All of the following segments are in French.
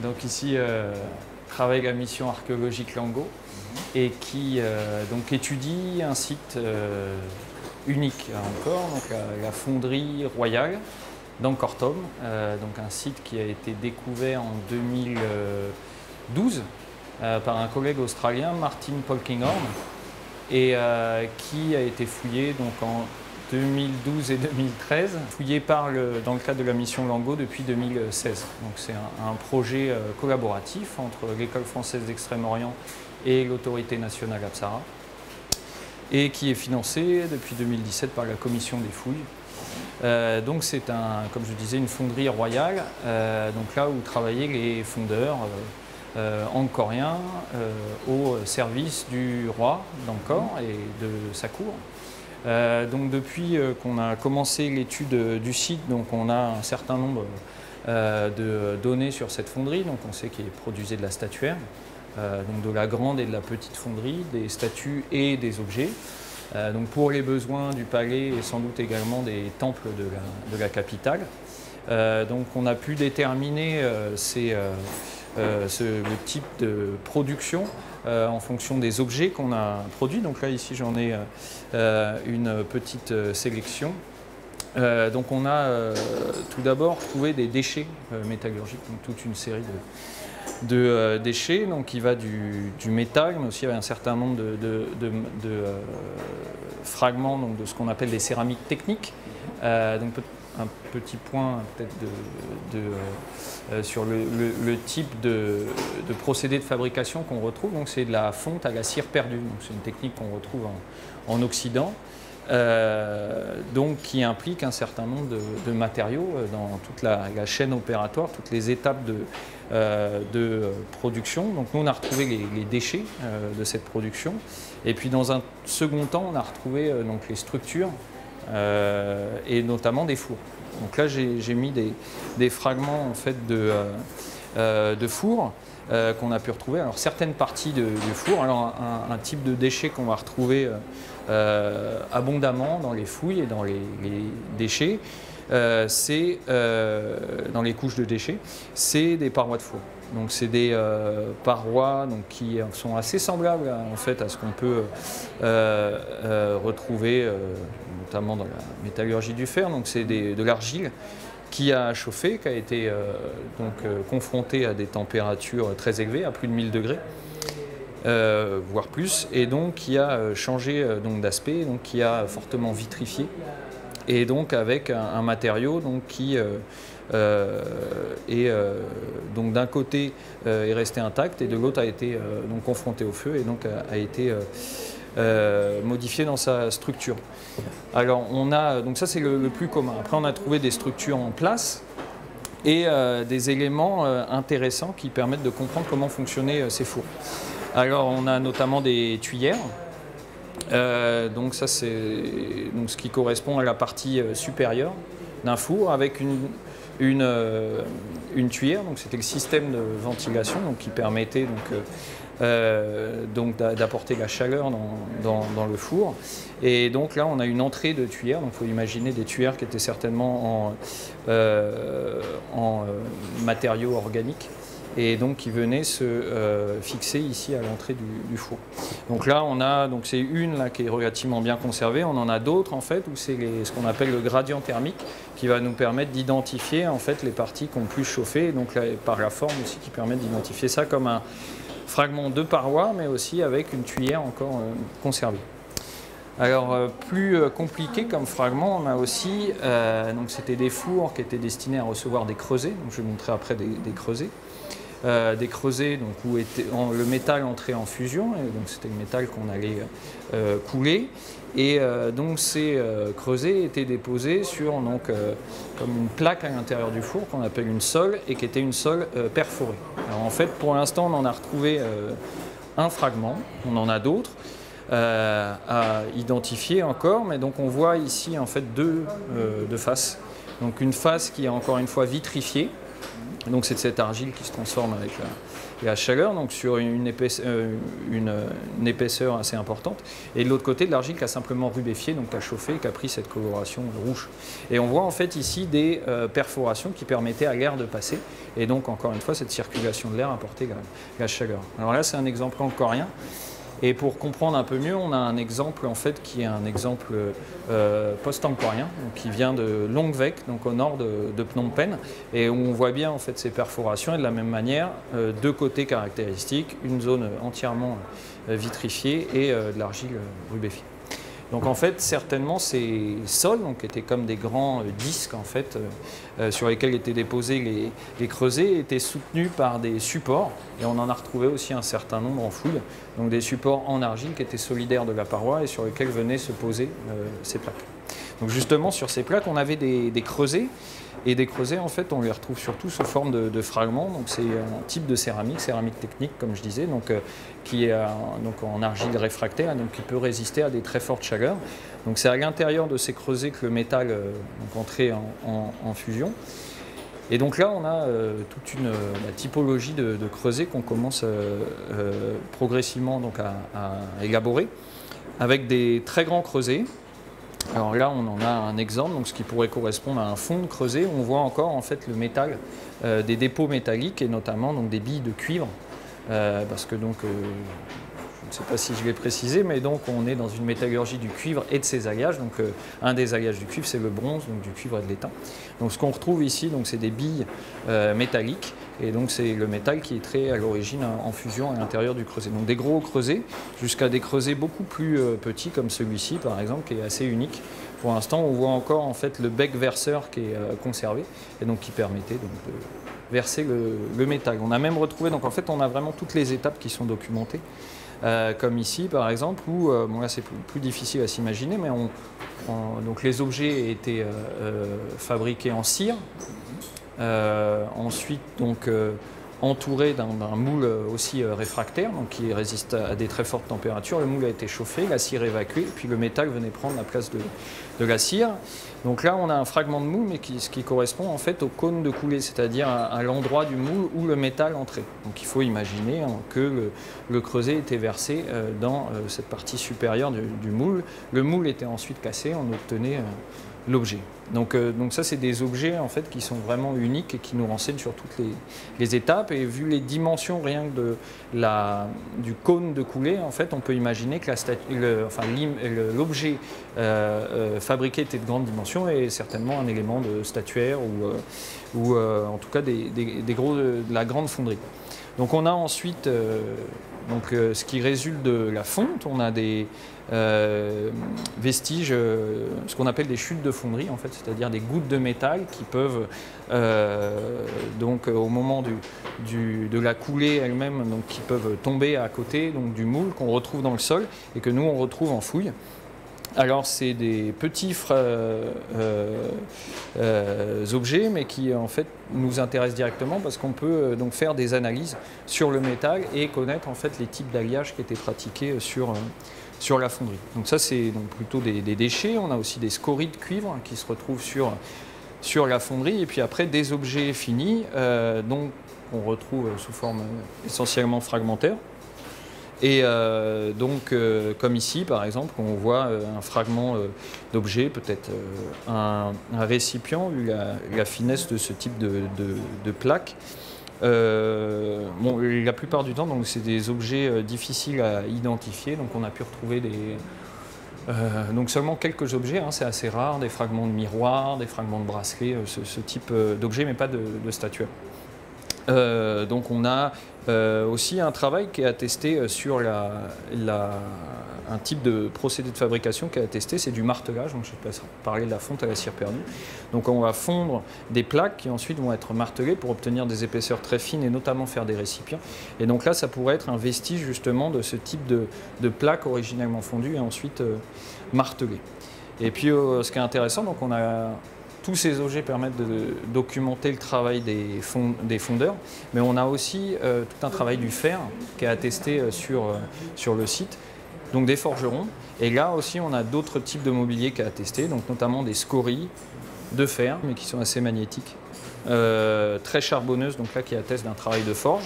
Donc ici, travaille la mission archéologique Langot et qui donc étudie un site unique encore, donc la fonderie royale d'Angkor-Thom, donc un site qui a été découvert en 2012 par un collègue australien, Martin Polkinghorne, et qui a été fouillé donc en 2012 et 2013, fouillé dans le cadre de la mission Langot depuis 2016. Donc c'est un projet collaboratif entre l'École française d'Extrême-Orient et l'autorité nationale Apsara, et qui est financé depuis 2017 par la commission des fouilles. Donc c'est comme je disais, une fonderie royale, donc là où travaillaient les fondeurs angkoriens au service du roi d'Angkor et de sa cour. Donc depuis qu'on a commencé l'étude du site, donc on a un certain nombre de données sur cette fonderie. Donc on sait qu'il produisait de la statuaire, donc de la grande et de la petite fonderie, des statues et des objets. Donc pour les besoins du palais et sans doute également des temples de la capitale. Donc on a pu déterminer le type de production en fonction des objets qu'on a produits. Donc là ici j'en ai une petite sélection. Donc on a tout d'abord trouvé des déchets métallurgiques, donc toute une série de déchets, donc qui va du métal, mais aussi un certain nombre de fragments donc de ce qu'on appelle des céramiques techniques. Donc un petit point peut-être sur le type de procédé de fabrication qu'on retrouve. Donc c'est de la fonte à la cire perdue. C'est une technique qu'on retrouve en Occident. Donc qui implique un certain nombre de matériaux dans toute la chaîne opératoire, toutes les étapes de production. Donc nous on a retrouvé les déchets de cette production, et puis dans un second temps on a retrouvé donc les structures et notamment des fours. Donc là j'ai mis des fragments en fait de fours qu'on a pu retrouver. Alors certaines parties du four, alors un type de déchet qu'on va retrouver abondamment dans les fouilles et dans les déchets, c'est dans les couches de déchets, c'est des parois de four. Donc c'est des parois donc, qui sont assez semblables en fait à ce qu'on peut retrouver notamment dans la métallurgie du fer. Donc c'est de l'argile qui a chauffé, qui a été confronté à des températures très élevées, à plus de 1000 degrés. Voire plus, et donc qui a changé d'aspect, donc qui a fortement vitrifié, et donc avec un matériau donc, qui donc d'un côté est resté intact et de l'autre a été donc confronté au feu et donc a été modifié dans sa structure. Alors on a, donc ça c'est le plus commun. Après on a trouvé des structures en place et des éléments intéressants qui permettent de comprendre comment fonctionnaient ces fours. Alors on a notamment des tuyères, donc ça c'est ce qui correspond à la partie supérieure d'un four avec une tuyère, donc c'était le système de ventilation donc, qui permettait d'apporter la chaleur dans le four. Et donc là on a une entrée de tuyère, donc il faut imaginer des tuyères qui étaient certainement en matériaux organiques, et donc qui venait se fixer ici à l'entrée du four. Donc là, c'est une là, qui est relativement bien conservée. On en a d'autres en fait où c'est ce qu'on appelle le gradient thermique qui va nous permettre d'identifier en fait les parties qui ont plus chauffé, donc là, par la forme aussi qui permet d'identifier ça comme un fragment de paroi, mais aussi avec une tuyère encore conservée. Alors plus compliqué comme fragment, on a aussi, donc c'était des fours qui étaient destinés à recevoir des creusets. Donc je vais montrer après des creusets. Des creusets donc, où le métal entrait en fusion, et donc c'était le métal qu'on allait couler, et donc ces creusets étaient déposés sur comme une plaque à l'intérieur du four qu'on appelle une sole, et qui était une sole perforée. Alors en fait pour l'instant on en a retrouvé un fragment, on en a d'autres à identifier encore, mais donc on voit ici en fait deux faces. Donc une face qui est encore une fois vitrifiée, Donc c'est cette argile qui se transforme avec la chaleur, donc sur une épaisseur assez importante. Et de l'autre côté, de l'argile qui a simplement rubéfié, donc qui a chauffé, qui a pris cette coloration rouge. Et on voit en fait ici des perforations qui permettaient à l'air de passer. Et donc encore une fois, cette circulation de l'air apportait la chaleur. Alors là, c'est un exemple angkorien. Et pour comprendre un peu mieux, on a un exemple en fait qui est un exemple post-angkorien, qui vient de Longvek, donc au nord de Phnom Penh, et où on voit bien en fait ces perforations et de la même manière deux côtés caractéristiques, une zone entièrement vitrifiée et de l'argile rubéfiée. Donc en fait, certainement ces sols, donc, étaient comme des grands disques en fait, sur lesquels étaient déposés les creusets, étaient soutenus par des supports, et on en a retrouvé aussi un certain nombre en fouille, donc des supports en argile qui étaient solidaires de la paroi et sur lesquels venaient se poser ces plaques. Donc justement sur ces plaques, on avait des creusets, et des creusets en fait on les retrouve surtout sous forme de fragments, donc c'est un type de céramique technique comme je disais, donc, qui est donc en argile réfractaire, donc qui peut résister à des très fortes chaleurs. Donc c'est à l'intérieur de ces creusets que le métal donc entrait en fusion. Et donc là on a toute la typologie de creusets qu'on commence progressivement donc, à élaborer, avec des très grands creusets. Alors là, on en a un exemple, donc ce qui pourrait correspondre à un fond de creuset. On voit encore en fait le métal, des dépôts métalliques et notamment donc, des billes de cuivre, parce que donc, je ne sais pas si je l'ai précisé, mais donc on est dans une métallurgie du cuivre et de ses alliages. Donc un des alliages du cuivre, c'est le bronze, donc du cuivre et de l'étain. Donc ce qu'on retrouve ici, donc c'est des billes métalliques. Et donc c'est le métal qui est très à l'origine en fusion à l'intérieur du creuset. Donc des gros creusets jusqu'à des creusets beaucoup plus petits comme celui-ci par exemple qui est assez unique. Pour l'instant on voit encore en fait le bec verseur qui est conservé et donc qui permettait donc, de verser le métal. On a même retrouvé, donc en fait on a vraiment toutes les étapes qui sont documentées. Comme ici par exemple où, bon là c'est plus difficile à s'imaginer mais donc les objets étaient fabriqués en cire. Ensuite, donc, entouré d'un moule aussi réfractaire, donc qui résiste à des très fortes températures. Le moule a été chauffé, la cire évacuée, puis le métal venait prendre la place de la cire. Donc là, on a un fragment de moule, mais ce qui correspond en fait au cône de coulée, c'est-à-dire à l'endroit du moule où le métal entrait. Donc il faut imaginer que le creuset était versé dans cette partie supérieure du moule. Le moule était ensuite cassé, on obtenait l'objet. Donc ça, c'est des objets en fait qui sont vraiment uniques et qui nous renseignent sur toutes les étapes. Et vu les dimensions rien que du cône de coulée, en fait, on peut imaginer que l'objet fabriqué était de grande dimension et certainement un élément de statuaire ou en tout cas de la grande fonderie. Donc on a ensuite ce qui résulte de la fonte, on a des vestiges, ce qu'on appelle des chutes de fonderie, en fait, c'est-à-dire des gouttes de métal qui peuvent, donc, au moment de la coulée elle-même, donc, qui peuvent tomber à côté donc, du moule qu'on retrouve dans le sol et que nous on retrouve en fouille. Alors c'est des petits objets, mais qui en fait nous intéressent directement parce qu'on peut donc faire des analyses sur le métal et connaître en fait les types d'alliages qui étaient pratiqués sur la fonderie. Donc ça c'est donc plutôt des déchets. On a aussi des scories de cuivre qui se retrouvent sur la fonderie et puis après des objets finis donc on retrouve sous forme essentiellement fragmentaire. Et donc, comme ici, par exemple, on voit un fragment d'objet, peut-être un récipient, vu la finesse de ce type de plaque. Bon, la plupart du temps, donc, c'est des objets difficiles à identifier, donc on a pu retrouver donc seulement quelques objets, hein, c'est assez rare, des fragments de miroirs, des fragments de bracelets, ce type d'objets, mais pas de statuaire. Donc on a aussi un travail qui est attesté sur un type de procédé de fabrication qui est attesté, c'est du martelage. Donc je vais parler de la fonte à la cire perdue. Donc on va fondre des plaques qui ensuite vont être martelées pour obtenir des épaisseurs très fines et notamment faire des récipients. Et donc là ça pourrait être un vestige justement de ce type de plaques originellement fondues et ensuite martelées. Et puis ce qui est intéressant, donc on a tous ces objets permettent de documenter le travail des fondeurs, mais on a aussi tout un travail du fer qui est attesté sur le site, donc des forgerons. Et là aussi, on a d'autres types de mobilier qui est attesté, donc notamment des scories de fer, mais qui sont assez magnétiques, très charbonneuse, donc là qui atteste d'un travail de forge.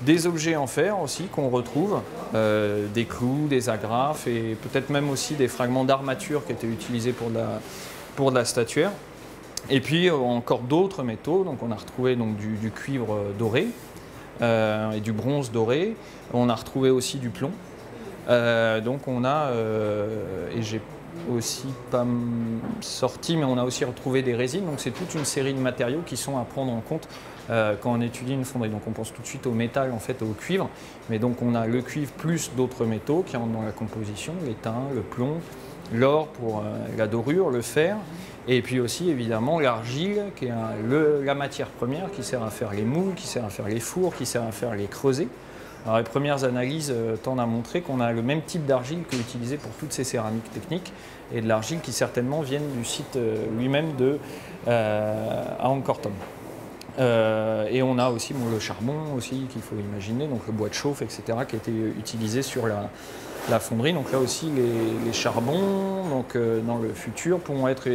Des objets en fer aussi qu'on retrouve, des clous, des agrafes et peut-être même aussi des fragments d'armature qui étaient utilisés pour de la statuaire. Et puis encore d'autres métaux, donc on a retrouvé donc, du cuivre doré et du bronze doré, on a retrouvé aussi du plomb. Donc on a, et j'ai aussi pas sorti, mais on a aussi retrouvé des résines, donc c'est toute une série de matériaux qui sont à prendre en compte quand on étudie une fonderie. Donc on pense tout de suite au métal, en fait, au cuivre, mais donc on a le cuivre plus d'autres métaux qui rentrent dans la composition, l'étain, le plomb, l'or pour la dorure, le fer, et puis aussi évidemment l'argile qui est la matière première qui sert à faire les moules, qui sert à faire les fours, qui sert à faire les creusets. Alors les premières analyses tendent à montrer qu'on a le même type d'argile que utilisé pour toutes ces céramiques techniques et de l'argile qui certainement viennent du site lui-même à Ancortom. Et on a aussi le charbon aussi qu'il faut imaginer, donc le bois de chauffe, etc. qui a été utilisé sur la fonderie. Donc là aussi les charbons donc, dans le futur pourront être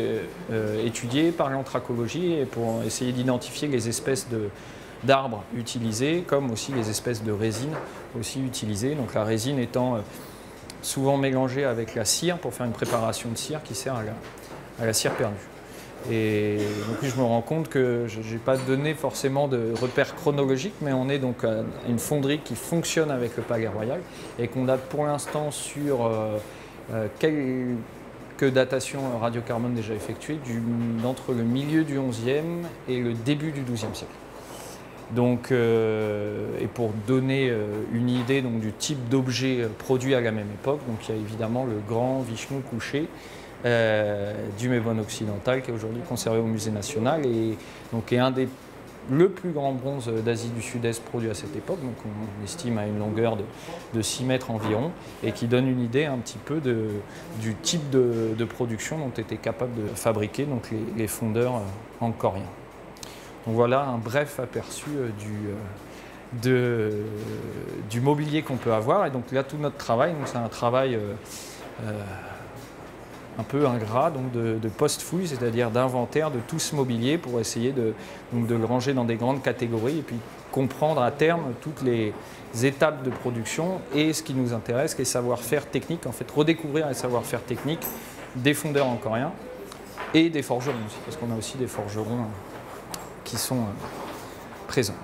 étudiés par l'anthracologie et pour essayer d'identifier les espèces d'arbres utilisés comme aussi les espèces de résine aussi utilisées. Donc la résine étant souvent mélangée avec la cire pour faire une préparation de cire qui sert à la cire perdue. Et donc je me rends compte que je n'ai pas donné forcément de repères chronologiques, mais on est donc à une fonderie qui fonctionne avec le Palais Royal et qu'on date pour l'instant sur quelques datations radiocarbone déjà effectuées entre le milieu du XIe et le début du XIIe siècle. Donc, et pour donner une idée donc, du type d'objet produit à la même époque, donc il y a évidemment le grand Vishnu couché du Mébone occidental qui est aujourd'hui conservé au Musée national et donc est le plus grand bronze d'Asie du Sud-Est produit à cette époque, donc on estime à une longueur de 6 mètres environ et qui donne une idée un petit peu du type de production dont étaient capables de fabriquer donc, les fondeurs angkoriens. Donc voilà un bref aperçu du mobilier qu'on peut avoir. Et donc là, tout notre travail, c'est un travail un peu ingrat, donc de post-fouille, c'est-à-dire d'inventaire de tout ce mobilier pour essayer de le ranger dans des grandes catégories et puis comprendre à terme toutes les étapes de production et ce qui nous intéresse, les savoir-faire techniques, en fait redécouvrir les savoir-faire techniques des fondeurs angkoriens et des forgerons aussi, parce qu'on a aussi des forgerons qui sont présents.